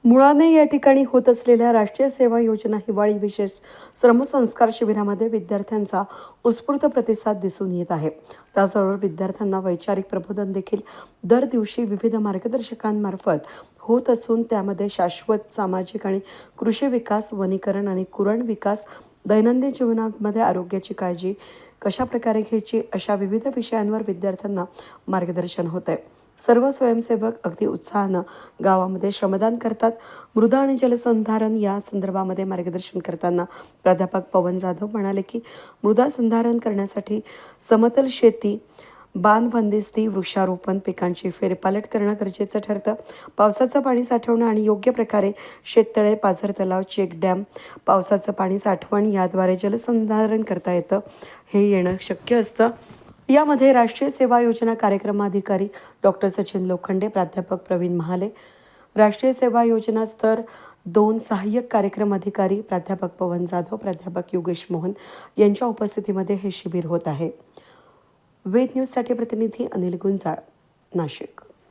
मुळाने या ठिकाणी होत असलेल्या राष्ट्रीय सेवा योजना हिवाळी विशेष श्रमसंस्कार शिबिरामध्ये विद्यार्थ्यांचा उत्स्फूर्त प्रतिसाद दिसून येत आहे. त्याचबरोबर विद्यार्थ्यांना वैचारिक प्रबोधन देखील दर दिवशी विविध मार्गदर्शकांमार्फत होत असून त्यामध्ये शाश्वत सामाजिक आणि कृषी विकास, वनीकरण आणि कुरण विकास, दैनंदिन जीवनामध्ये आरोग्याची काळजी कशा प्रकारे घ्यायची अशा विविध विषयांवर विद्यार्थ्यांना मार्गदर्शन होत आहे. सर्व स्वयंसेवक अगदी उत्साहानं गावामध्ये श्रमदान करतात. मृदा आणि जलसंधारण या संदर्भामध्ये मार्गदर्शन करताना प्राध्यापक पवन जाधव म्हणाले की मृदा संधारण करण्यासाठी समतल शेती, बांध बंदिस्ती, वृक्षारोपण, पिकांची फेरपालट करणं गरजेचं ठरतं. पावसाचं पाणी साठवणं आणि योग्य प्रकारे शेततळे, पाझर तलाव, चेक डॅम, पावसाचं पाणी साठवण याद्वारे जलसंधारण करता येतं. हे येणं शक्य असतं. यामध्ये राष्ट्रीय सेवा योजना कार्यक्रमाधिकारी डॉक्टर सचिन लोखंडे, प्राध्यापक प्रवीण महाले, राष्ट्रीय सेवा योजना स्तर 2 सहाय्यक कार्यक्रम अधिकारी प्राध्यापक पवन जाधव, प्राध्यापक योगेश मोहन यांच्या उपस्थितीमध्ये हे शिबिर होत आहे. वेद न्यूजसाठी प्रतिनिधी अनिल गुंजाळ, नाशिक.